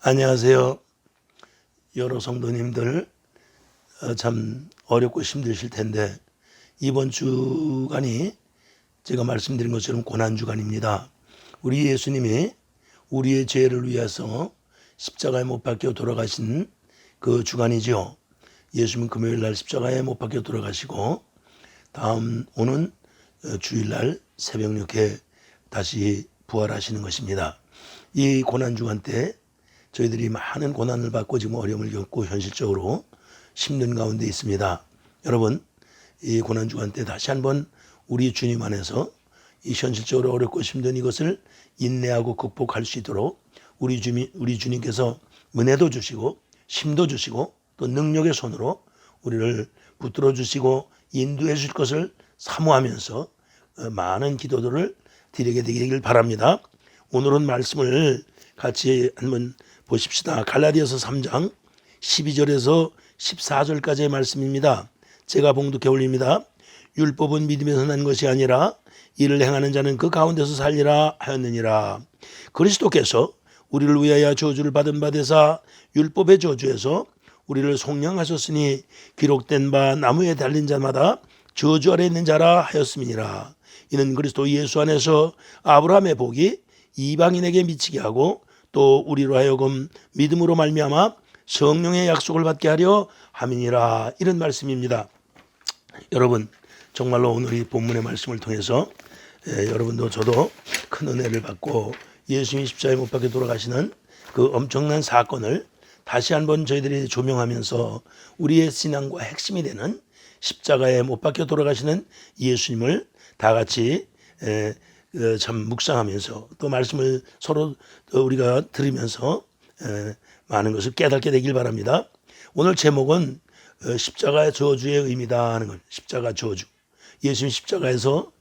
안녕하세요. 여러 성도님들 참 어렵고 힘드실 텐데 이번 주간이 제가 말씀드린 것처럼 고난주간입니다. 우리 예수님이 우리의 죄를 위해서 십자가에 못 박혀 돌아가신 그 주간이죠. 예수님은 금요일 날 십자가에 못 박혀 돌아가시고 다음 오는 주일날 새벽 6에 다시 부활하시는 것입니다. 이 고난주간 때 저희들이 많은 고난을 받고 지금 어려움을 겪고 현실적으로 힘든 가운데 있습니다. 여러분, 이 고난주간 때 다시 한번 우리 주님 안에서 이 현실적으로 어렵고 힘든 이것을 인내하고 극복할 수 있도록 우리 주님께서 은혜도 주시고 힘도 주시고 또 능력의 손으로 우리를 붙들어 주시고 인도해 주실 것을 사모하면서 많은 기도들을 드리게 되길 바랍니다. 오늘은 말씀을 같이 한번 보십시다. 갈라디아서 3장 12절에서 14절까지의 말씀입니다. 제가 봉독해 올립니다. 율법은 믿음에서 난 것이 아니라 이를 행하는 자는 그 가운데서 살리라 하였느니라. 그리스도께서 우리를 위하여 저주를 받은 바 되사 율법의 저주에서 우리를 속량하셨으니 기록된 바 나무에 달린 자마다 저주 아래 있는 자라 하였음이니라. 이는 그리스도 예수 안에서 아브라함의 복이 이방인에게 미치게 하고 또 우리로 하여금 믿음으로 말미암아 성령의 약속을 받게 하려 함이니라. 이런 말씀입니다. 여러분, 정말로 오늘 이 본문의 말씀을 통해서 여러분도 저도 큰 은혜를 받고 예수님이 십자가에 못 박혀 돌아가시는 그 엄청난 사건을 다시 한번 저희들이 조명하면서 우리의 신앙과 핵심이 되는 십자가에 못 박혀 돌아가시는 예수님을 다 같이 참 묵상하면서 또 말씀을 서로 우리가 들으면서 많은 것을 깨닫게 되길 바랍니다. 오늘 제목은 십자가의 저주의 의미다 하는 것. 십자가 저주. 예수님 십자가에서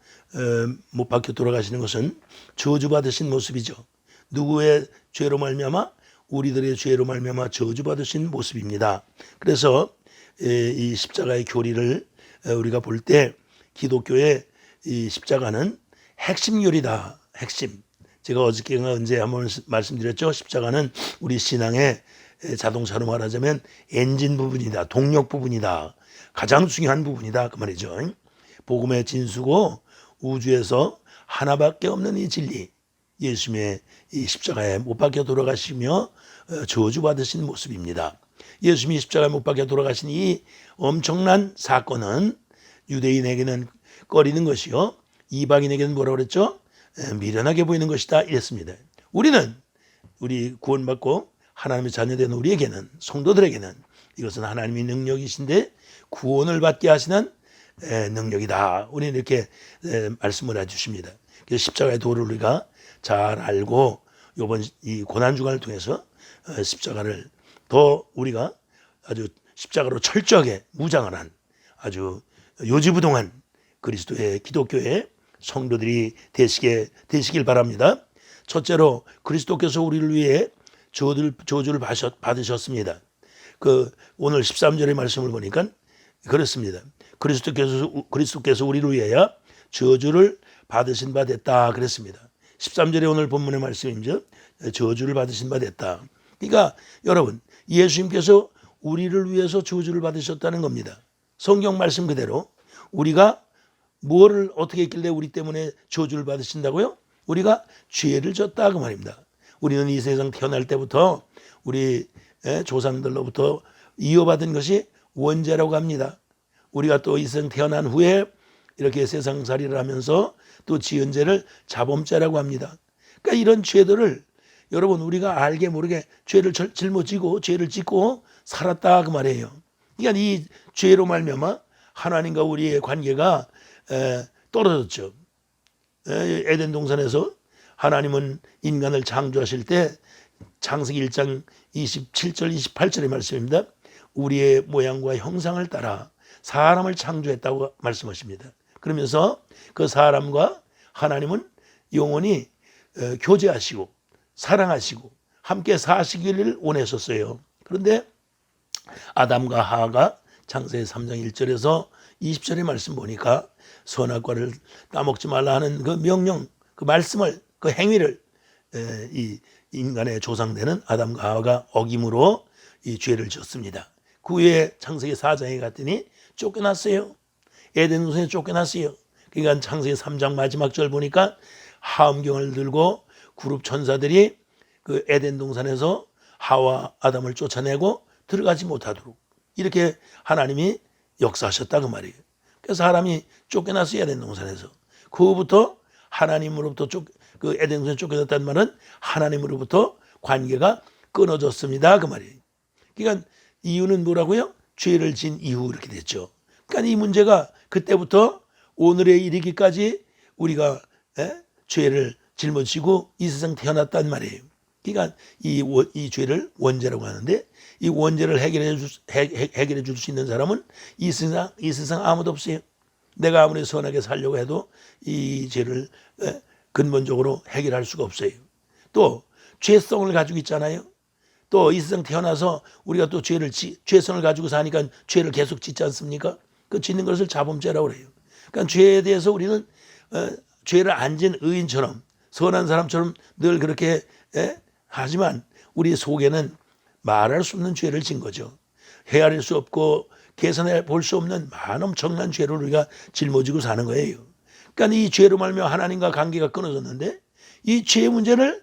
못 박혀 돌아가시는 것은 저주받으신 모습이죠. 누구의 죄로 말미암아? 우리들의 죄로 말미암아 저주받으신 모습입니다. 그래서 이 십자가의 교리를 우리가 볼 때 기독교의 이 십자가는 핵심 요리다. 핵심. 제가 어저께가 언제 한번 말씀드렸죠. 십자가는 우리 신앙의 자동차로 말하자면 엔진 부분이다. 동력 부분이다. 가장 중요한 부분이다. 그 말이죠. 복음의 진수고 우주에서 하나밖에 없는 이 진리. 예수님의 이 십자가에 못 박혀 돌아가시며 저주받으신 모습입니다. 예수님이 십자가에 못 박혀 돌아가신 이 엄청난 사건은 유대인에게는 꺼리는 것이요. 이방인에게는 뭐라고 그랬죠? 미련하게 보이는 것이다 이랬습니다. 우리 구원받고 하나님의 자녀된 우리에게는, 성도들에게는 이것은 하나님의 능력이신데 구원을 받게 하시는 능력이다. 우리는 이렇게 말씀을 해주십니다. 그래서 십자가의 도를 우리가 잘 알고 이번 이 고난주간을 통해서 십자가를 더 우리가 아주 십자가로 철저하게 무장을 한 아주 요지부동한 그리스도의 기독교의 성도들이 되시길 바랍니다. 첫째로 그리스도께서 우리를 위해 저주를 받으셨습니다. 오늘 13절의 말씀을 보니까 그렇습니다. 그리스도께서 우리를 위하여 저주를 받으신 바 됐다 그랬습니다. 13절에 오늘 본문의 말씀이죠. 저주를 받으신 바 됐다. 그러니까 여러분, 예수님께서 우리를 위해서 저주를 받으셨다는 겁니다. 성경 말씀 그대로 우리가 무엇을 어떻게 했길래 우리 때문에 저주를 받으신다고요? 우리가 죄를 졌다 그 말입니다. 우리는 이 세상 태어날 때부터 우리 조상들로부터 이어받은 것이 원죄라고 합니다. 우리가 또 이 세상 태어난 후에 이렇게 세상살이를 하면서 또 지은 죄를 자범죄라고 합니다. 그러니까 이런 죄들을 여러분 우리가 알게 모르게 죄를 짊어지고 죄를 짓고 살았다 그 말이에요. 그러니까 이 죄로 말미암아 하나님과 우리의 관계가 떨어졌죠. 에덴 동산에서 하나님은 인간을 창조하실 때 창세기 1장 27절 28절의 말씀입니다. 우리의 모양과 형상을 따라 사람을 창조했다고 말씀하십니다. 그러면서 그 사람과 하나님은 영원히 교제하시고 사랑하시고 함께 사시기를 원하셨어요. 그런데 아담과 하하가 창세기 3장 1절에서 20절의 말씀 보니까 선악과를 따먹지 말라 하는 그 명령, 그 말씀을, 그 행위를 이 인간의 조상되는 아담과 하와가 어김으로 이 죄를 지었습니다. 그 후에 창세기 4장에 갔더니 쫓겨났어요. 에덴 동산에 쫓겨났어요. 그러니까 창세기 3장 마지막 절 보니까 하음경을 들고 그룹 천사들이 그 에덴 동산에서 하와 아담을 쫓아내고 들어가지 못하도록 이렇게 하나님이 역사하셨다 그 말이에요. 그래서 사람이 쫓겨났어요. 에덴 동산에서. 그 후부터 하나님으로부터 그 에덴 동산에 쫓겨났다는 말은 하나님으로부터 관계가 끊어졌습니다 그 말이에요. 그러니까 이유는 뭐라고요? 죄를 진 이후 이렇게 됐죠. 그러니까 이 문제가 그때부터 오늘에 이르기까지 우리가 죄를 짊어지고 이 세상 태어났단 말이에요. 그러니까 이 죄를 원죄라고 하는데 이 원죄를 해결해 줄 수 있는 사람은 이 세상 아무도 없어요. 내가 아무리 선하게 살려고 해도 이 죄를 근본적으로 해결할 수가 없어요. 또 죄성을 가지고 있잖아요. 또 이 세상 태어나서 우리가 또 죄성을 가지고 사니까 죄를 계속 짓지 않습니까? 그 짓는 것을 자범죄라고 그래요. 그러니까 죄에 대해서 우리는 죄를 안 진 의인처럼 선한 사람처럼 늘 그렇게 하지만 우리 속에는 말할 수 없는 죄를 진 거죠. 헤아릴 수 없고 계산해 볼 수 없는 엄청난 죄를 우리가 짊어지고 사는 거예요. 그러니까 이 죄로 말미암아 하나님과 관계가 끊어졌는데 이 죄 문제를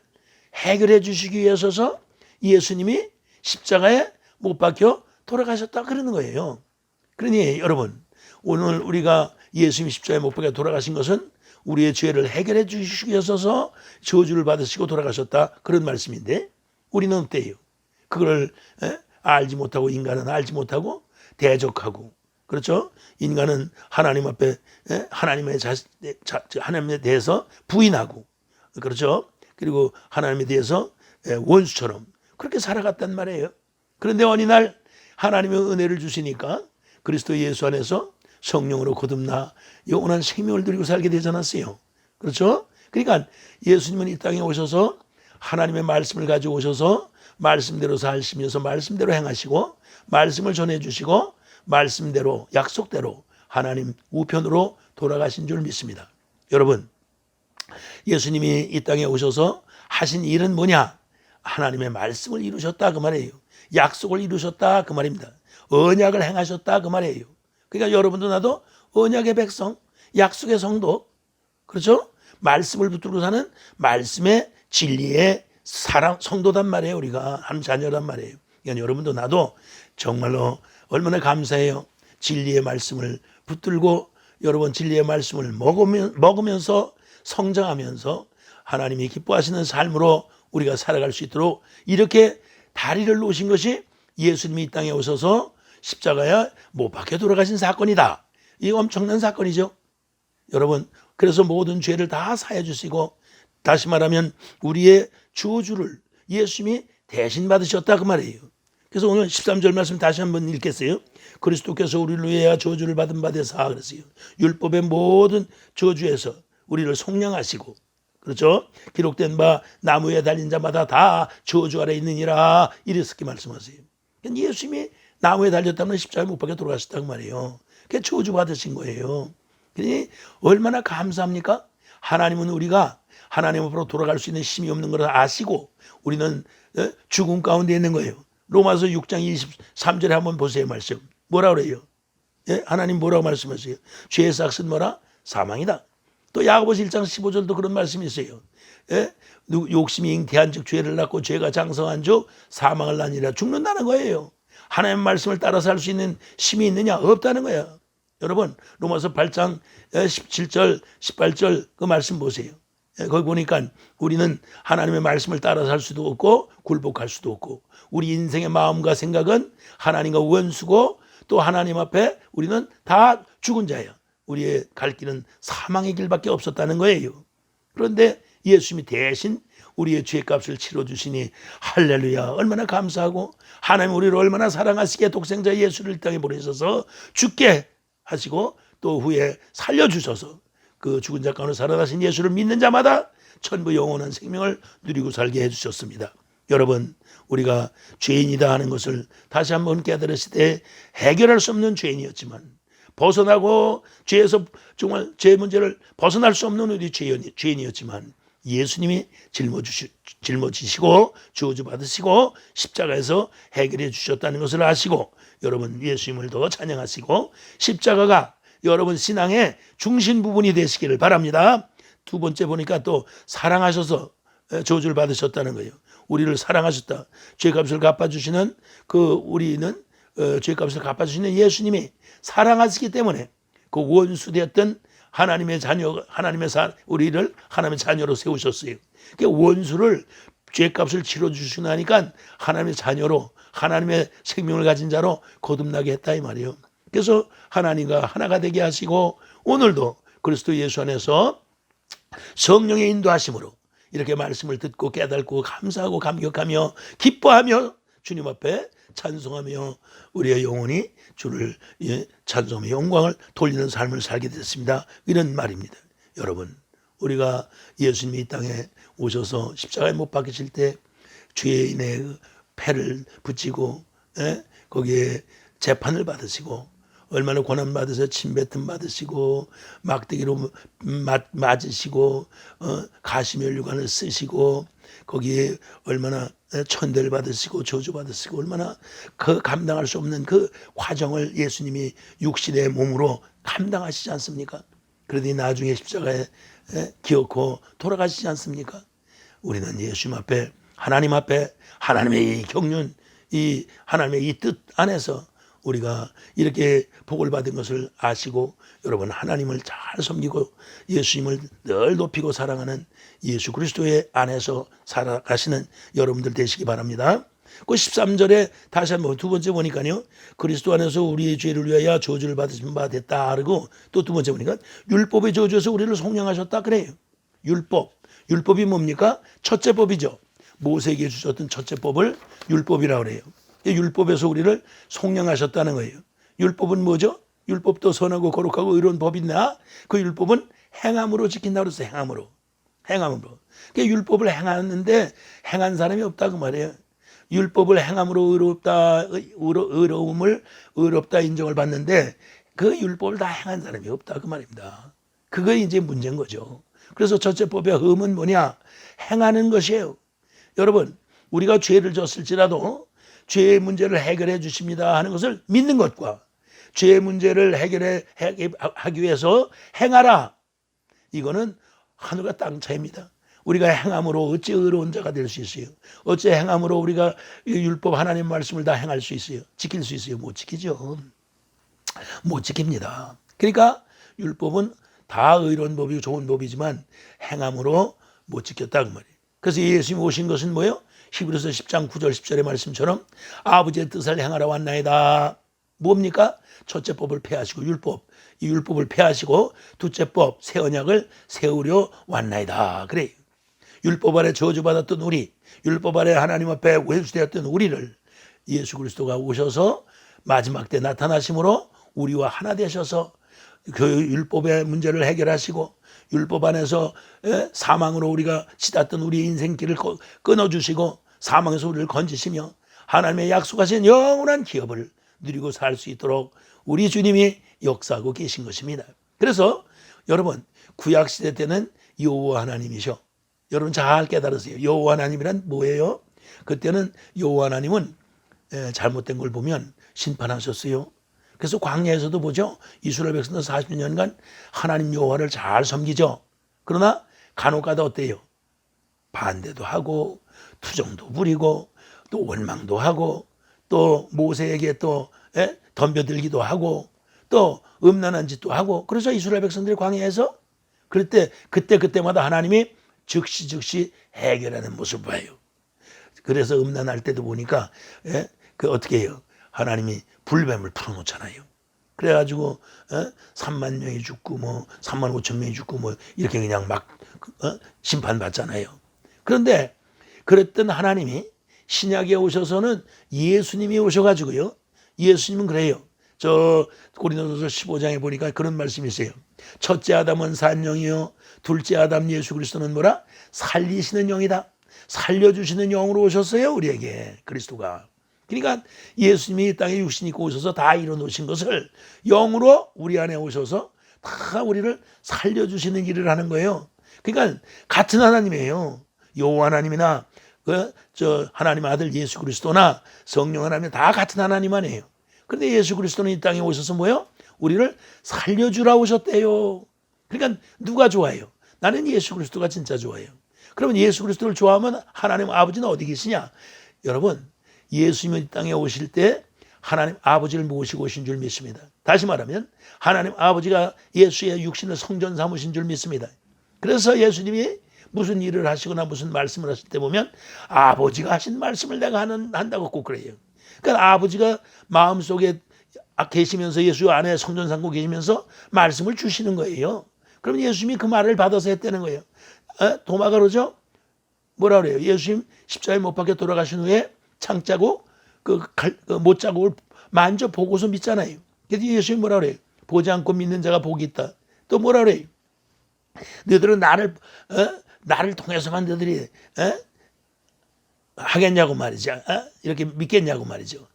해결해 주시기 위해서 예수님이 십자가에 못 박혀 돌아가셨다 그러는 거예요. 그러니 여러분 오늘 우리가 예수님이 십자가에 못 박혀 돌아가신 것은 우리의 죄를 해결해 주시기 위해서 저주를 받으시고 돌아가셨다 그런 말씀인데 우리는 어때요? 그걸 알지 못하고 인간은 알지 못하고 대적하고 그렇죠? 인간은 하나님 앞에 하나님에 대해서 부인하고 그렇죠? 그리고 하나님에 대해서 원수처럼 그렇게 살아갔단 말이에요. 그런데 어느 날 하나님의 은혜를 주시니까 그리스도 예수 안에서 성령으로 거듭나 영원한 생명을 누리고 살게 되지 않았어요. 그렇죠? 그러니까 예수님은 이 땅에 오셔서 하나님의 말씀을 가지고 오셔서 말씀대로 사시면서 말씀대로 행하시고 말씀을 전해주시고 말씀대로 약속대로 하나님 우편으로 돌아가신 줄 믿습니다. 여러분 예수님이 이 땅에 오셔서 하신 일은 뭐냐? 하나님의 말씀을 이루셨다 그 말이에요. 약속을 이루셨다 그 말입니다. 언약을 행하셨다 그 말이에요. 그러니까 여러분도 나도 언약의 백성, 약속의 성도, 그렇죠? 말씀을 붙들고 사는 말씀의 진리의 사랑 성도단 말이에요. 우리가 한 자녀란 말이에요. 그러니까 여러분도 나도 정말로 얼마나 감사해요. 진리의 말씀을 붙들고 여러분 진리의 말씀을 먹으면서 성장하면서 하나님이 기뻐하시는 삶으로 우리가 살아갈 수 있도록 이렇게 다리를 놓으신 것이 예수님이 이 땅에 오셔서 십자가에 못 박혀 돌아가신 사건이다. 이 엄청난 사건이죠. 여러분 그래서 모든 죄를 다 사해 주시고 다시 말하면 우리의 저주를 예수님이 대신 받으셨다 그 말이에요. 그래서 오늘 13절 말씀 다시 한번 읽겠어요. 그리스도께서 우리를 위하여 저주를 받은 바 되사 그랬어요. 율법의 모든 저주에서 우리를 속량하시고 그렇죠? 기록된 바 나무에 달린 자마다 다 저주 아래 있느니라 이렇게 말씀하세요. 그러니까 예수님이 나무에 달렸다면 십자가에 못 박혀 돌아가셨다고 말이에요. 그게 저주 받으신 거예요. 그러니 얼마나 감사합니까? 하나님은 우리가 하나님 앞으로 돌아갈 수 있는 힘이 없는 걸 아시고 우리는 죽음 가운데 있는 거예요. 로마서 6장 23절에 한번 보세요. 말씀 뭐라 그래요? 하나님 뭐라고 말씀하세요? 죄의 삭은 뭐라? 사망이다. 또 야고보서 1장 15절도 그런 말씀이 있어요. 욕심이 잉태한 즉 죄를 낳고 죄가 장성한 즉 사망을 낳으니라. 죽는다는 거예요. 하나님의 말씀을 따라 살 수 있는 힘이 있느냐? 없다는 거야. 여러분 로마서 8장 17절 18절 그 말씀 보세요. 거기 보니까 우리는 하나님의 말씀을 따라 살 수도 없고 굴복할 수도 없고 우리 인생의 마음과 생각은 하나님과 원수고 또 하나님 앞에 우리는 다 죽은 자예요. 우리의 갈 길은 사망의 길밖에 없었다는 거예요. 그런데 예수님이 대신 우리의 죄값을 치러주시니 할렐루야 얼마나 감사하고 하나님 우리를 얼마나 사랑하시기에 독생자 예수를 이 땅에 보내셔서 죽게 하시고 또 후에 살려주셔서 그 죽은 자 가운데 살아나신 예수를 믿는 자마다 천부 영원한 생명을 누리고 살게 해주셨습니다. 여러분 우리가 죄인이다 하는 것을 다시 한번 깨달으실 때 해결할 수 없는 죄인이었지만 벗어나고 죄에서 정말 죄 문제를 벗어날 수 없는 우리 죄인이었지만 예수님이 짊어지시고 저주받으시고 십자가에서 해결해 주셨다는 것을 아시고 여러분 예수님을 더 찬양하시고 십자가가 여러분 신앙의 중심 부분이 되시기를 바랍니다. 두 번째 보니까 또 사랑하셔서 저주를 받으셨다는 거예요. 우리를 사랑하셨다. 죄값을 갚아주시는 우리는 죄값을 갚아주시는 예수님이 사랑하시기 때문에 그 원수되었던 하나님의 자녀, 우리를 하나님의 자녀로 세우셨어요. 그 원수를 죄값을 치러주시나니까 하나님의 자녀로, 하나님의 생명을 가진 자로 거듭나게 했다 이 말이에요. 그래서 하나님과 하나가 되게 하시고 오늘도 그리스도 예수 안에서 성령의 인도하심으로 이렇게 말씀을 듣고 깨닫고 감사하고 감격하며 기뻐하며 주님 앞에 찬송하며 우리의 영혼이 주를 찬송하며 영광을 돌리는 삶을 살게 됐습니다. 이런 말입니다. 여러분, 우리가 예수님이 이 땅에 오셔서 십자가에 못 박히실 때 죄인의 패를 붙이고 거기에 재판을 받으시고 얼마나 고난받으셔 침뱉음 받으시고 막대기로 맞으시고 가시면류관을 쓰시고 거기에 얼마나 천대를 받으시고 저주받으시고 얼마나 그 감당할 수 없는 그 과정을 예수님이 육신의 몸으로 감당하시지 않습니까? 그러더니 나중에 십자가에 기어코 돌아가시지 않습니까? 우리는 예수님 앞에 하나님 앞에 하나님의 이 경륜 이 하나님의 이 뜻 안에서 우리가 이렇게 복을 받은 것을 아시고 여러분 하나님을 잘 섬기고 예수님을 늘 높이고 사랑하는 예수 그리스도의 안에서 살아가시는 여러분들 되시기 바랍니다. 그 13절에 다시 한번 두 번째 보니까요. 그리스도 안에서 우리의 죄를 위하여 저주를 받으신 바 됐다. 그리고 또 두 번째 보니까 율법의 저주에서 우리를 속량하셨다. 그래요. 율법이 뭡니까? 첫째 법이죠. 모세에게 주셨던 첫째 법을 율법이라고 그래요. 율법에서 우리를 속량하셨다는 거예요. 율법은 뭐죠? 율법도 선하고 거룩하고 의로운 법이나 그 율법은 행함으로 지킨다고 그랬어요. 행함으로. 율법을 행하는데 행한 사람이 없다고 말해요. 율법을 행함으로 의롭다 인정을 받는데 그 율법을 다 행한 사람이 없다 그 말입니다. 그게 이제 문제인 거죠. 그래서 첫째 법의 흠은 뭐냐? 행하는 것이에요. 여러분, 우리가 죄를 졌을지라도 죄의 문제를 해결해 주십니다 하는 것을 믿는 것과 죄의 문제를 해결하기 위해서 행하라. 이거는 하늘과 땅 차이입니다. 우리가 행함으로 어찌 의로운 자가 될 수 있어요? 어찌 행함으로 우리가 율법 하나님 말씀을 다 행할 수 있어요? 지킬 수 있어요? 못 지키죠. 못 지킵니다. 그러니까 율법은 다 의로운 법이고 좋은 법이지만 행함으로 못 지켰다 그 말이에요. 그래서 예수님이 오신 것은 뭐예요? 히브리서 10장 9절 10절의 말씀처럼 아버지의 뜻을 행하러 왔나이다. 뭡니까? 첫째 법을 폐하시고 이 율법을 폐하시고 둘째 법 새 언약을 세우려 왔나이다. 그래요. 율법 아래 저주받았던 우리, 율법 아래 하나님 앞에 외수되었던 우리를 예수 그리스도가 오셔서 마지막 때 나타나심으로 우리와 하나 되셔서 그 율법의 문제를 해결하시고 율법 안에서 사망으로 우리가 치닫던 우리의 인생길을 끊어주시고 사망에서 우리를 건지시며 하나님의 약속하신 영원한 기업을 누리고 살 수 있도록 우리 주님이 역사하고 계신 것입니다. 그래서 여러분 구약시대 때는 여호와 하나님이셔. 여러분 잘 깨달으세요. 여호와 하나님이란 뭐예요? 그때는 여호와 하나님은 잘못된 걸 보면 심판하셨어요. 그래서 광야에서도 보죠. 이스라엘 백성들 40년간 하나님 여호와를 잘 섬기죠. 그러나 간혹가다 어때요? 반대도 하고 투정도 부리고 또 원망도 하고 또 모세에게 또 덤벼들기도 하고 또 음란한 짓도 하고 그래서 이스라엘 백성들이 광야에서 그때마다 하나님이 즉시 해결하는 모습을 봐요. 그래서 음란할 때도 보니까 그 어떻게 해요? 하나님이 불뱀을 풀어놓잖아요. 그래가지고 3만 명이 죽고 뭐 3만 5천 명이 죽고 뭐 이렇게 그냥 막 심판받잖아요. 그런데 그랬던 하나님이 신약에 오셔서는 예수님이 오셔가지고요. 예수님은 그래요. 저 고린도서 15장에 보니까 그런 말씀이 있어요. 첫째 아담은 산 영이요 둘째 아담 예수 그리스도는 뭐라? 살리시는 영이다. 살려주시는 영으로 오셨어요. 우리에게 그리스도가. 그러니까 예수님이 이 땅에 육신 입고 오셔서 다 이뤄놓으신 것을 영으로 우리 안에 오셔서 다 우리를 살려주시는 일을 하는 거예요. 그러니까 같은 하나님이에요. 여호와 하나님이나 하나님 아들 예수 그리스도나 성령 하나님 다 같은 하나님 아니에요. 그런데 예수 그리스도는 이 땅에 오셔서 뭐요? 우리를 살려주라 오셨대요. 그러니까 누가 좋아해요? 나는 예수 그리스도가 진짜 좋아해요. 그러면 예수 그리스도를 좋아하면 하나님 아버지는 어디 계시냐? 여러분, 예수님이 이 땅에 오실 때 하나님 아버지를 모시고 오신 줄 믿습니다. 다시 말하면 하나님 아버지가 예수의 육신을 성전 삼으신 줄 믿습니다. 그래서 예수님이 무슨 일을 하시거나 무슨 말씀을 하실 때 보면 아버지가 하신 말씀을 내가 한다고 꼭 그래요. 그러니까 아버지가 마음속에 계시면서 예수 안에 성전 삼고 계시면서 말씀을 주시는 거예요. 그럼 예수님이 그 말을 받아서 했다는 거예요. 도마가 그러죠? 뭐라 그래요? 예수님 십자가에 못 박혀 돌아가신 후에 창자국 못자국을 만져보고서 믿잖아요. 그래서 예수님이 뭐라 그래요? 보지 않고 믿는 자가 복이 있다. 또 뭐라 그래요? 너희들은 나를 통해서만 너희들이 하겠냐고 말이죠. 이렇게 믿겠냐고 말이죠.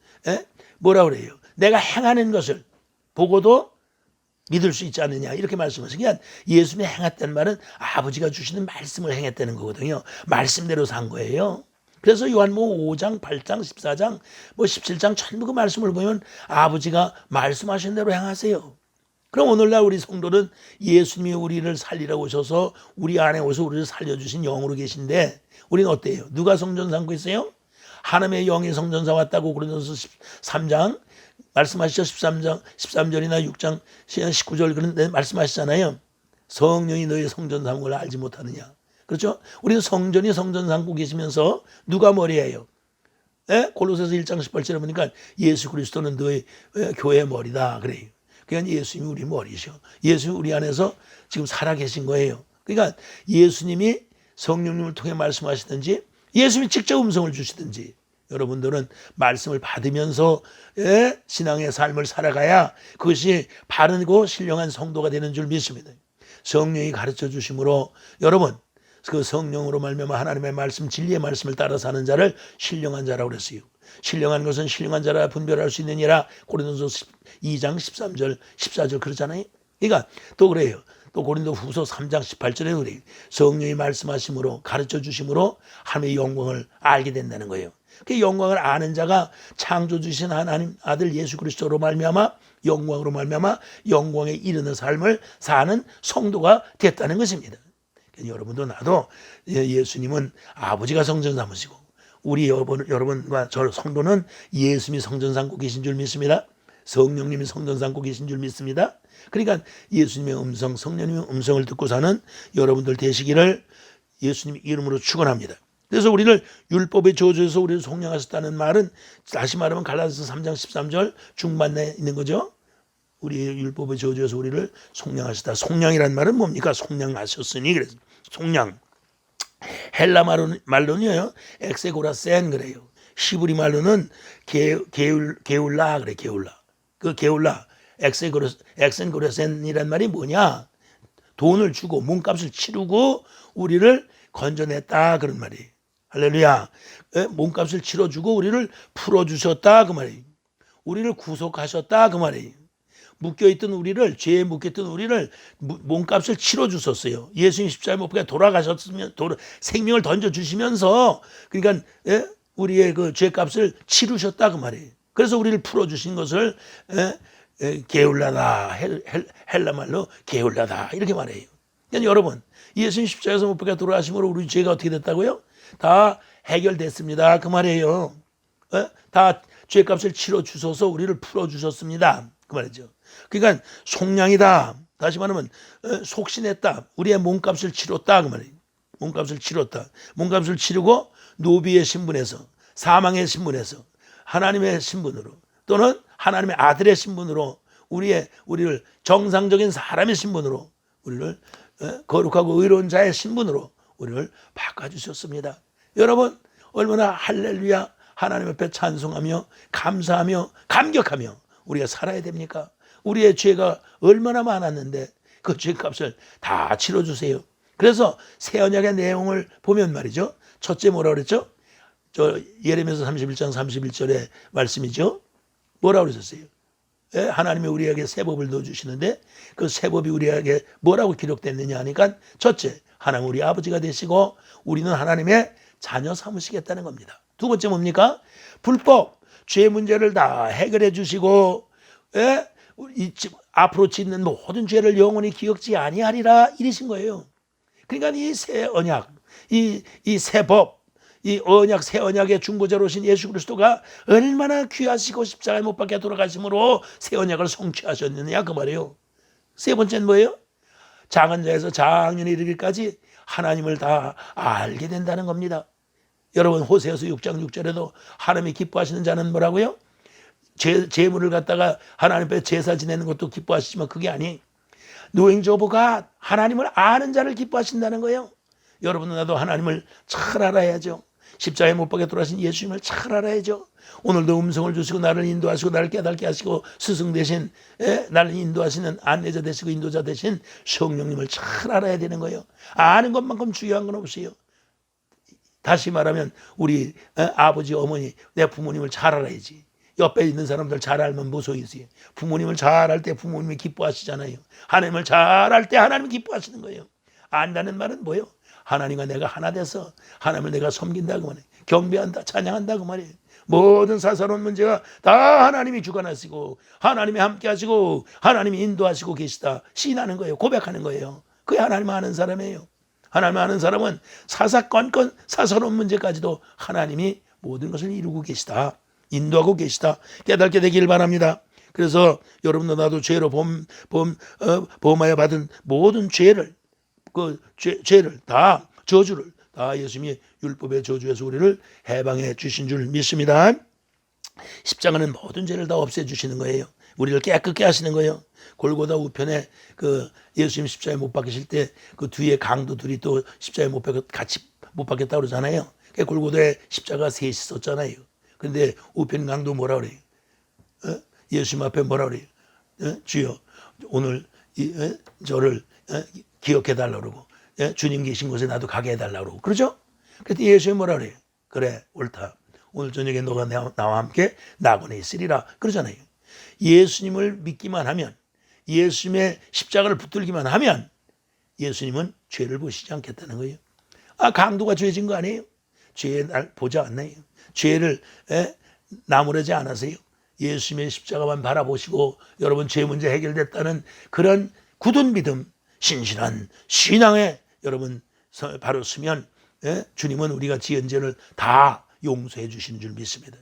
뭐라 그래요? 내가 행하는 것을 보고도 믿을 수 있지 않느냐 이렇게 말씀하시죠. 그러니까 예수님이 행했다는 말은 아버지가 주시는 말씀을 행했다는 거거든요. 말씀대로 산 거예요. 그래서 요한복음 5장, 8장, 14장, 17장 전부 그 말씀을 보면 아버지가 말씀하신 대로 행하세요. 그럼 오늘날 우리 성도는 예수님이 우리를 살리러 오셔서 우리 안에 오셔서 우리를 살려주신 영으로 계신데 우리는 어때요? 누가 성전 삼고 있어요? 하나님의 영이 성전 삼았다고 고린도서 13장 말씀하시죠. 13절이나 6장 19절 그런데 말씀하시잖아요. 성령이 너희 성전 삼은 걸 알지 못하느냐. 그렇죠? 우리는 성전이 성전 삼고 계시면서 누가 머리예요? 골로새서 1장 18절에 보니까 예수 그리스도는 너희 교회의 머리다 그래요. 그러니까 예수님이 우리 머리죠. 예수님이 우리 안에서 지금 살아계신 거예요. 그러니까 예수님이 성령님을 통해 말씀하시든지 예수님이 직접 음성을 주시든지 여러분들은 말씀을 받으면서 신앙의 삶을 살아가야 그것이 바르고 신령한 성도가 되는 줄 믿습니다. 성령이 가르쳐 주심으로 여러분 그 성령으로 말미암아 하나님의 말씀 진리의 말씀을 따라 사는 자를 신령한 자라고 그랬어요. 신령한 것은 신령한 자라 분별할 수 있느니라 고린도서 2장 13절 14절 그러잖아요. 그러니까 또 그래요. 또 고린도 후서 3장 18절에 그래요. 성령이 말씀하심으로 가르쳐 주심으로 하나님의 영광을 알게 된다는 거예요. 그 영광을 아는 자가 창조주신 하나님 아들 예수 그리스도로 말미암아 영광으로 말미암아 영광에 이르는 삶을 사는 성도가 됐다는 것입니다. 여러분도 나도 예수님은 아버지가 성전 삼으시고 우리 여러분과 저 성도는 예수님이 성전 삼고 계신 줄 믿습니다. 성령님이 성전 삼고 계신 줄 믿습니다. 그러니까 예수님의 음성, 성령님의 음성을 듣고 사는 여러분들 되시기를 예수님 이름으로 축원합니다. 그래서 우리를 율법의 저주에서 우리를 속량하셨다는 말은 다시 말하면 갈라디아서 3장 13절 중반에 있는 거죠. 우리 율법의 저주에서 우리를 속량하셨다. 속량이란 말은 뭡니까? 속량하셨으니 그래서 속량. 헬라 말로는요. 엑세고라센 그래요. 시브리 말로는 게울라 그래. 게울라. 그 게울라 엑센고라센이란 말이 뭐냐? 돈을 주고 몸값을 치르고 우리를 건져냈다 그런 말이에요. 할렐루야. 몸값을 치러주고 우리를 풀어주셨다 그 말이에요. 우리를 구속하셨다 그 말이에요. 묶여있던 우리를 죄에 묶였던 우리를 몸값을 치러주셨어요. 예수님 십자가에 못 박혀 돌아가셨으면 생명을 던져주시면서 그러니까 우리의 그 죄값을 치르셨다 그 말이에요. 그래서 우리를 풀어주신 것을 게울라다 헬라 말로 게울라다 이렇게 말해요. 그러니까 여러분 예수님 십자가에서 못 박혀 돌아가심으로 우리 죄가 어떻게 됐다고요? 다 해결됐습니다 그 말이에요. 다 죄값을 치러주셔서 우리를 풀어주셨습니다 그 말이죠. 그러니까 속량이다. 다시 말하면 속신했다. 우리의 몸값을 치렀다 그 말이에요. 몸값을 치렀다. 몸값을 치르고 노비의 신분에서 사망의 신분에서 하나님의 신분으로 또는 하나님의 아들의 신분으로 우리를 정상적인 사람의 신분으로 우리를 거룩하고 의로운 자의 신분으로 우리를 바꿔주셨습니다. 여러분 얼마나 할렐루야 하나님 앞에 찬송하며 감사하며 감격하며 우리가 살아야 됩니까? 우리의 죄가 얼마나 많았는데 그 죄값을 다 치러주세요. 그래서 새 언약의 내용을 보면 말이죠. 첫째 뭐라 그랬죠? 저 예레미야서 31장 31절의 말씀이죠. 뭐라 그러셨어요? 하나님이 우리에게 새 법을 넣어주시는데 그 새 법이 우리에게 뭐라고 기록됐느냐 하니까 첫째, 하나님 우리 아버지가 되시고 우리는 하나님의 자녀 삼으시겠다는 겁니다. 두 번째 뭡니까? 불법, 죄 문제를 다 해결해 주시고 앞으로 짓는 모든 죄를 영원히 기억지 아니하리라 이러신 거예요. 그러니까 이 새 언약, 이 새 법, 이 언약, 새 언약의 중보자로 오신 예수 그리스도가 얼마나 귀하시고 십자가에 못 박혀 돌아가심으로 새 언약을 성취하셨느냐 그 말이에요. 세 번째는 뭐예요? 작은 자에서 장년에 이르기까지 하나님을 다 알게 된다는 겁니다. 여러분 호세아서 6장 6절에도 하나님이 기뻐하시는 자는 뭐라고요? 재물을 갖다가 하나님 앞에 제사 지내는 것도 기뻐하시지만 그게 아니에요. Knowing Job가 하나님을 아는 자를 기뻐하신다는 거예요. 여러분은 나도 하나님을 잘 알아야죠. 십자가에 못 박혀 돌아가신 예수님을 잘 알아야죠. 오늘도 음성을 주시고 나를 인도하시고 나를 깨닫게 하시고 스승 대신 나를 인도하시는 안내자 되시고 인도자 대신 성령님을 잘 알아야 되는 거예요. 아는 것만큼 중요한 건 없어요. 다시 말하면 우리 아버지 어머니 내 부모님을 잘 알아야지. 옆에 있는 사람들 잘 알면 무서워요. 부모님을 잘 알 때 부모님이 기뻐하시잖아요. 하나님을 잘 알 때 하나님이 기뻐하시는 거예요. 안다는 말은 뭐예요? 하나님과 내가 하나 돼서 하나님을 내가 섬긴다고 말해요. 경배한다, 찬양한다고 말이에요. 모든 사사로운 문제가 다 하나님이 주관하시고 하나님이 함께 하시고 하나님이 인도하시고 계시다 시인하는 거예요. 고백하는 거예요. 그게 하나님 아는 사람이에요. 하나님 아는 사람은 사사건건 사사로운 문제까지도 하나님이 모든 것을 이루고 계시다. 인도하고 계시다. 깨닫게 되길 바랍니다. 그래서 여러분도 나도 죄로 범하여 받은 모든 죄를 죄를 다 저주를 다 예수님이 율법의 저주에서 우리를 해방해 주신 줄 믿습니다. 십자가는 모든 죄를 다 없애 주시는 거예요. 우리를 깨끗게 하시는 거예요. 골고다 우편에 그 예수님 십자가에 못 박히실 때 그 뒤에 강도 둘이 또 십자가에 못 박혀 같이 못 박혔다 그러잖아요. 골고다에 십자가 셋이 썼잖아요. 근데 우편 강도 뭐라 그래요? 예수님 앞에 뭐라 그래요? 주여 오늘 저를 기억해 달라고 그러고 주님 계신 곳에 나도 가게 해달라고 그러고 그러죠? 그때 예수님이 뭐라 그래요? 그래 옳다. 오늘 저녁에 너가 나와 함께 낙원에 있으리라 그러잖아요. 예수님을 믿기만 하면 예수님의 십자가를 붙들기만 하면 예수님은 죄를 보시지 않겠다는 거예요. 강도가 죄진 거 아니에요? 죄에 날 보지 않나요? 죄를 나무라지 않으세요? 예수님의 십자가만 바라보시고 여러분 죄 문제 해결됐다는 그런 굳은 믿음, 신실한 신앙에 여러분 바로 서면 주님은 우리가 지은 죄를 다 용서해 주시는 줄 믿습니다.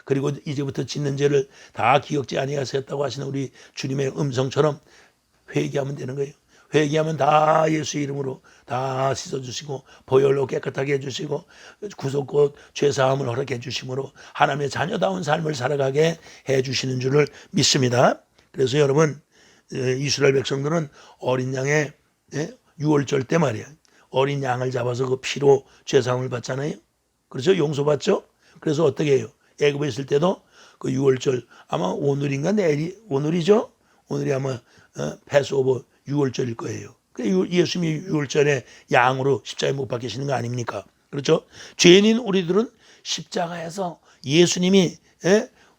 그리고 이제부터 짓는 죄를 다 기억지 아니하셨다고 하시는 우리 주님의 음성처럼 회개하면 되는 거예요. 회개하면 다 예수의 이름으로 다 씻어주시고 보혈로 깨끗하게 해주시고 구속과 죄사함을 허락해 주심으로 하나님의 자녀다운 삶을 살아가게 해주시는 줄을 믿습니다. 그래서 여러분 이스라엘 백성들은 어린 양의 6월절 때 말이야 어린 양을 잡아서 그 피로 죄사함을 받잖아요. 그렇죠? 용서받죠? 그래서 어떻게 해요? 애굽에 있을 때도 그 6월절 아마 오늘인가 내일이 오늘이죠? 오늘이 아마 패스오버 6월절일 거예요. 예수님이 6월절에 양으로 십자가에 못 박히시는 거 아닙니까? 그렇죠? 죄인인 우리들은 십자가에서 예수님이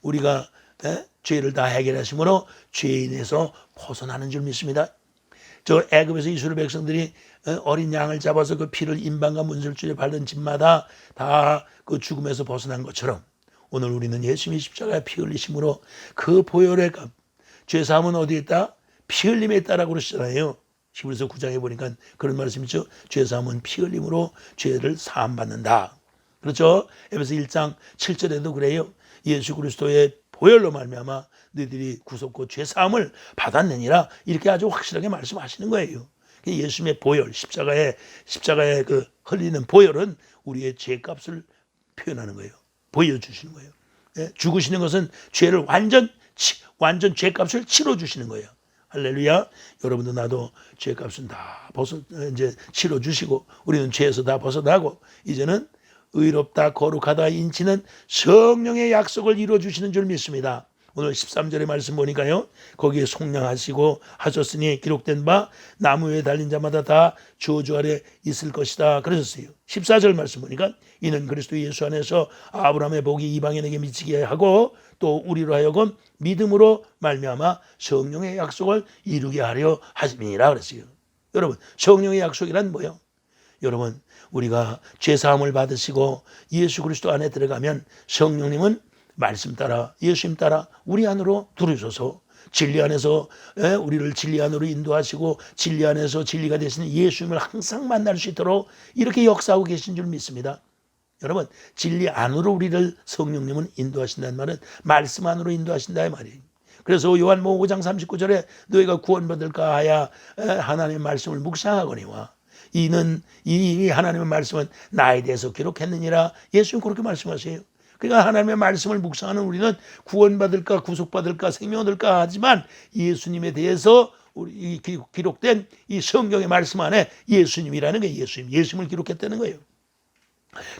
우리가 죄를 다 해결하심으로 죄인에서 벗어나는 줄 믿습니다. 저 애굽에서 이스라엘 백성들이 어린 양을 잡아서 그 피를 인방과 문설주에 바른 집마다 다 그 죽음에서 벗어난 것처럼 오늘 우리는 예수님이 십자가에 피 흘리심으로 그 보혈의 값 죄사함은 어디에 있다? 피 흘림에 있다라고 그러시잖아요. 히브리서 9장에 보니까 그런 말씀이죠. 죄사함은 피 흘림으로 죄를 사함받는다. 그렇죠? 에베소 1장 7절에도 그래요. 예수 그리스도의 보혈로 말미암아 너희들이 구속고 죄사함을 받았느니라 이렇게 아주 확실하게 말씀하시는 거예요. 예수님의 보혈, 십자가에 그 흘리는 보혈은 우리의 죄값을 표현하는 거예요. 보여주시는 거예요. 죽으시는 것은 죄를 완전 죄값을 치러주시는 거예요. 할렐루야. 여러분도 나도 죄값은 다 이제 치러주시고 우리는 죄에서 다 벗어나고 이제는 의롭다 거룩하다 인치는 성령의 약속을 이루어주시는 줄 믿습니다. 오늘 13절의 말씀 보니까요, 거기에 속량하시고 하셨으니 기록된 바 나무 위에 달린 자마다 다 저주 아래 있을 것이다 그러셨어요. 14절 말씀 보니까 이는 그리스도 예수 안에서 아브라함의 복이 이방인에게 미치게 하고 또 우리로 하여금 믿음으로 말미암아 성령의 약속을 이루게 하려 하심이니라 그랬어요. 여러분, 성령의 약속이란 뭐예요? 여러분, 우리가 죄사함을 받으시고 예수 그리스도 안에 들어가면 성령님은 말씀 따라 예수님 따라 우리 안으로 들어오셔서 진리 안에서 우리를 진리 안으로 인도하시고 진리 안에서 진리가 되시는 예수님을 항상 만날 수 있도록 이렇게 역사하고 계신 줄 믿습니다. 여러분, 진리 안으로 우리를 성령님은 인도하신다는 말은 말씀 안으로 인도하신다 이 말이에요. 그래서 요한복음 5장 39절에 너희가 구원받을까 하야 하나님의 말씀을 묵상하거니와 이는 이 하나님의 말씀은 나에 대해서 기록했느니라. 예수님 그렇게 말씀하세요. 그러니까 하나님의 말씀을 묵상하는 우리는 구원받을까 구속받을까 생명 얻을까 하지만 예수님에 대해서 우리 기록된 이 성경의 말씀 안에 예수님이라는 게 예수님을 기록했다는 거예요.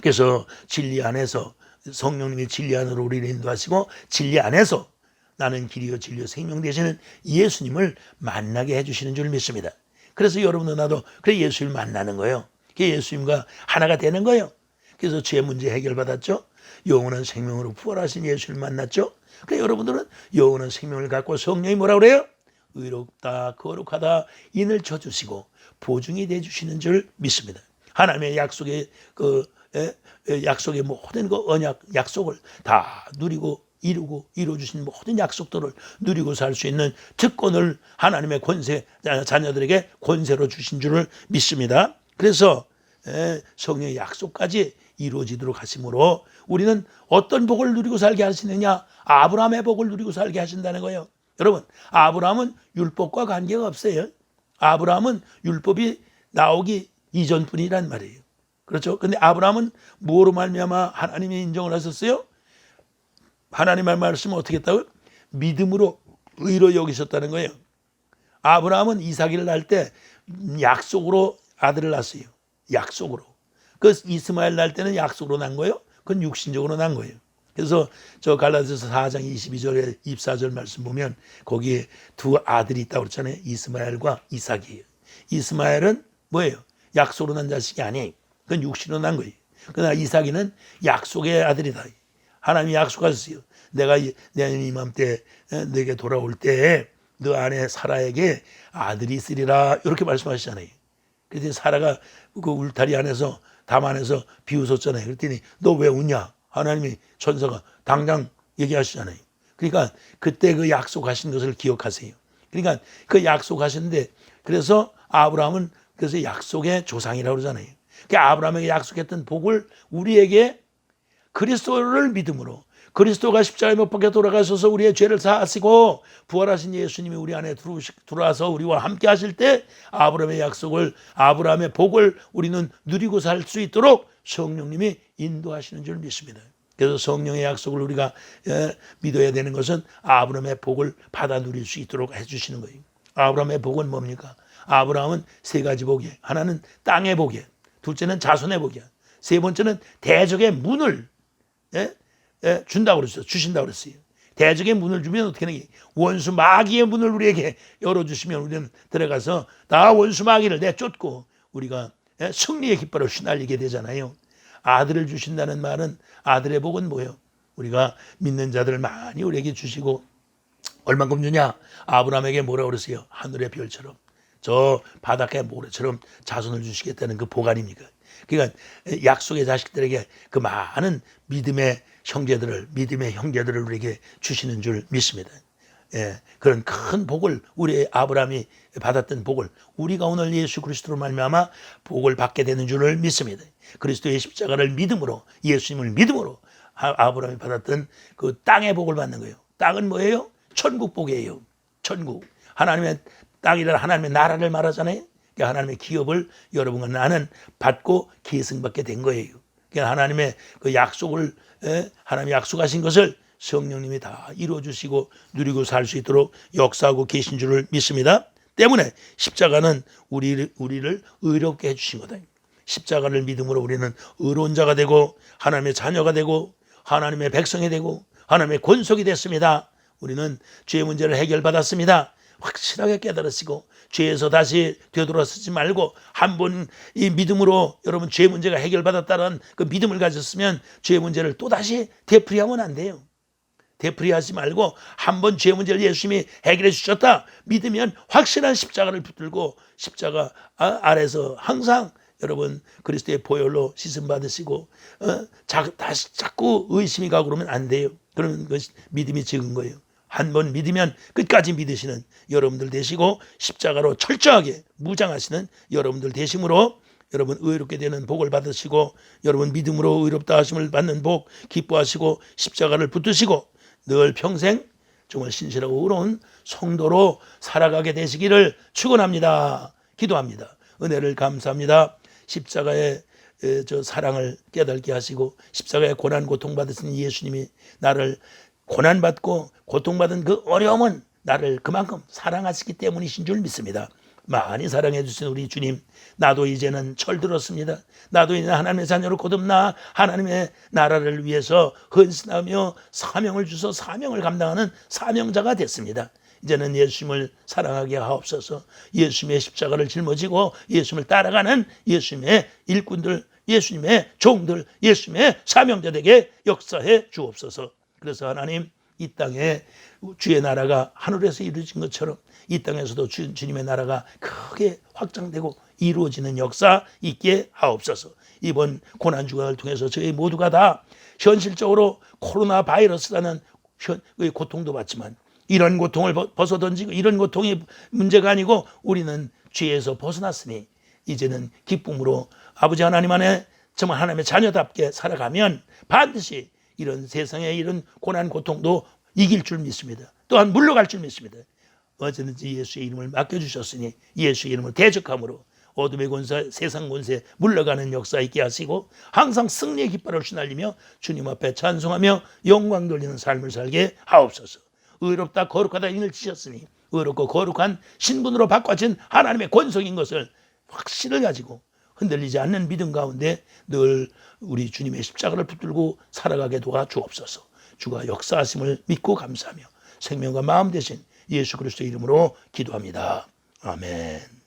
그래서 진리 안에서 성령님이 진리 안으로 우리를 인도하시고 진리 안에서 나는 길이요 진리요 생명 되시는 예수님을 만나게 해주시는 줄 믿습니다. 그래서 여러분도 나도 그래 예수님을 만나는 거예요. 예수님과 하나가 되는 거예요. 그래서 죄 문제 해결받았죠. 영원한 생명으로 부활하신 예수를 만났죠. 그래 여러분들은 영원한 생명을 갖고 성령이 뭐라 그래요? 의롭다 거룩하다 인을 쳐주시고 보증이 돼주시는 줄 믿습니다. 하나님의 약속의 약속의 모든 그 언약 약속을 다 누리고 이루고 이루어주신 모든 약속들을 누리고 살 수 있는 특권을 하나님의 권세 자녀들에게 권세로 주신 줄을 믿습니다. 그래서 성령의 약속까지 이루어지도록 하심으로 우리는 어떤 복을 누리고 살게 하시느냐? 아브라함의 복을 누리고 살게 하신다는 거예요. 여러분, 아브라함은 율법과 관계가 없어요. 아브라함은 율법이 나오기 이전뿐이란 말이에요. 그렇죠? 근데 아브라함은 뭐로 말미암아 하나님의 인정을 하셨어요? 하나님의 말씀은 어떻게 했다고요? 믿음으로 의로 여기셨다는 거예요. 아브라함은 이삭을 낳을 때 약속으로 아들을 낳았어요. 약속으로. 그 이스마엘 낳을 때는 약속으로 난 거예요. 그건 육신적으로 난 거예요. 그래서 저 갈라디아서 4장 22절에 24절 말씀 보면 거기에 두 아들이 있다고 그랬잖아요. 이스마엘과 이삭이에요. 이스마엘은 뭐예요? 약속으로 난 자식이 아니에요. 그건 육신으로 난 거예요. 그러나 이삭이는 약속의 아들이다. 하나님이 약속하셨어요. 내가 내년 이맘때 내게 돌아올 때 너 아내 사라에게 아들이 있으리라 이렇게 말씀하시잖아요. 그랬더니 사라가 그 울타리 안에서 담 안에서 비웃었잖아요. 그랬더니 너 왜 웃냐? 하나님이 천사가 당장 얘기하시잖아요. 그러니까 그때 그 약속하신 것을 기억하세요. 그러니까 그 약속하셨는데 그래서 아브라함은 그래서 약속의 조상이라고 그러잖아요. 그러니까 아브라함에게 약속했던 복을 우리에게 그리스도를 믿음으로 그리스도가 십자가에 못 박혀 돌아가셔서 우리의 죄를 사하시고 부활하신 예수님이 우리 안에 들어와서 우리와 함께 하실 때 아브라함의 약속을 아브라함의 복을 우리는 누리고 살 수 있도록 성령님이 인도하시는 줄 믿습니다. 그래서 성령의 약속을 우리가 믿어야 되는 것은 아브라함의 복을 받아 누릴 수 있도록 해주시는 거예요. 아브라함의 복은 뭡니까? 아브라함은 세 가지 복이에요. 하나는 땅의 복이에요. 둘째는 자손의 복이야. 세 번째는 대적의 문을 준다고 그랬어요. 주신다고 그랬어요. 대적의 문을 주면 어떻게 하는 게 원수 마귀의 문을 우리에게 열어주시면 우리는 들어가서 다 원수 마귀를 내쫓고 우리가 승리의 깃발을 휘날리게 되잖아요. 아들을 주신다는 말은 아들의 복은 뭐예요? 우리가 믿는 자들을 많이 우리에게 주시고 얼만큼 주냐? 아브라함에게 뭐라고 그랬어요? 하늘의 별처럼 저 바닷가의 모래처럼 자손을 주시겠다는 그 복 아닙니까? 그러니까 약속의 자식들에게 그 많은 믿음의 형제들을 우리에게 주시는 줄 믿습니다. 그런 큰 복을 우리 아브라함이 받았던 복을 우리가 오늘 예수 그리스도로 말미암아 복을 받게 되는 줄을 믿습니다. 그리스도의 십자가를 믿음으로 예수님을 믿음으로 아브라함이 받았던 그 땅의 복을 받는 거예요. 땅은 뭐예요? 천국 복이에요. 천국. 하나님의 땅이라 하나님의 나라를 말하잖아요. 그러니까 하나님의 기업을 여러분과 나는 받고 계승받게 된 거예요. 그러니까 하나님의 그 약속을 하나님이 약속하신 것을 성령님이 다 이루어주시고 누리고 살 수 있도록 역사하고 계신 줄을 믿습니다. 때문에 십자가는 우리를 의롭게 해주신 거다. 십자가를 믿음으로 우리는 의로운 자가 되고 하나님의 자녀가 되고 하나님의 백성이 되고 하나님의 권속이 됐습니다. 우리는 죄의 문제를 해결받았습니다. 확실하게 깨달으시고 죄에서 다시 되돌아서지 말고 한 번 이 믿음으로 여러분 죄의 문제가 해결받았다는 그 믿음을 가졌으면 죄의 문제를 또다시 되풀이하면 안 돼요. 되풀이하지 말고 한 번 죄의 문제를 예수님이 해결해 주셨다 믿으면 확실한 십자가를 붙들고 십자가 아래서 항상 여러분 그리스도의 보혈로 씻음 받으시고 다시 자꾸 의심이 가고 그러면 안 돼요. 그러면 그 믿음이 적은 거예요. 한 번 믿으면 끝까지 믿으시는 여러분들 되시고 십자가로 철저하게 무장하시는 여러분들 되심으로 여러분 의롭게 되는 복을 받으시고 여러분 믿음으로 의롭다 하심을 받는 복 기뻐하시고 십자가를 붙드시고 늘 평생 정말 신실하고 의로운 성도로 살아가게 되시기를 축원합니다. 기도합니다. 은혜를 감사합니다. 십자가의 저 사랑을 깨닫게 하시고 십자가의 고난 고통 받으신 예수님이 나를 고난받고 고통받은 그 어려움은 나를 그만큼 사랑하시기 때문이신 줄 믿습니다. 많이 사랑해 주신 우리 주님, 나도 이제는 철들었습니다. 나도 이제 하나님의 자녀로 거듭나 하나님의 나라를 위해서 헌신하며 사명을 주셔 사명을 감당하는 사명자가 됐습니다. 이제는 예수님을 사랑하게 하옵소서. 예수님의 십자가를 짊어지고 예수님을 따라가는 예수님의 일꾼들, 예수님의 종들, 예수님의 사명자들에게 역사해 주옵소서. 그래서 하나님 이 땅에 주의 나라가 하늘에서 이루어진 것처럼 이 땅에서도 주님의 나라가 크게 확장되고 이루어지는 역사 있게 하옵소서. 이번 고난주간을 통해서 저희 모두가 다 현실적으로 코로나 바이러스라는 고통도 받지만 이런 고통을 벗어던지고 이런 고통이 문제가 아니고 우리는 죄에서 벗어났으니 이제는 기쁨으로 아버지 하나님 안에 정말 하나님의 자녀답게 살아가면 반드시 이런 세상의 이런 고난 고통도 이길 줄 믿습니다. 또한 물러갈 줄 믿습니다. 어쩌든지 예수의 이름을 맡겨주셨으니 예수의 이름을 대적함으로 어둠의 권세 세상 권세 물러가는 역사 있게 하시고 항상 승리의 깃발을 휘날리며 주님 앞에 찬송하며 영광 돌리는 삶을 살게 하옵소서. 의롭다 거룩하다 인을 지셨으니 의롭고 거룩한 신분으로 바꿔진 하나님의 권속인 것을 확신을 가지고 흔들리지 않는 믿음 가운데 늘 우리 주님의 십자가를 붙들고 살아가게 도와주옵소서. 주가 역사하심을 믿고 감사하며 생명과 마음 되신 예수 그리스도의 이름으로 기도합니다. 아멘.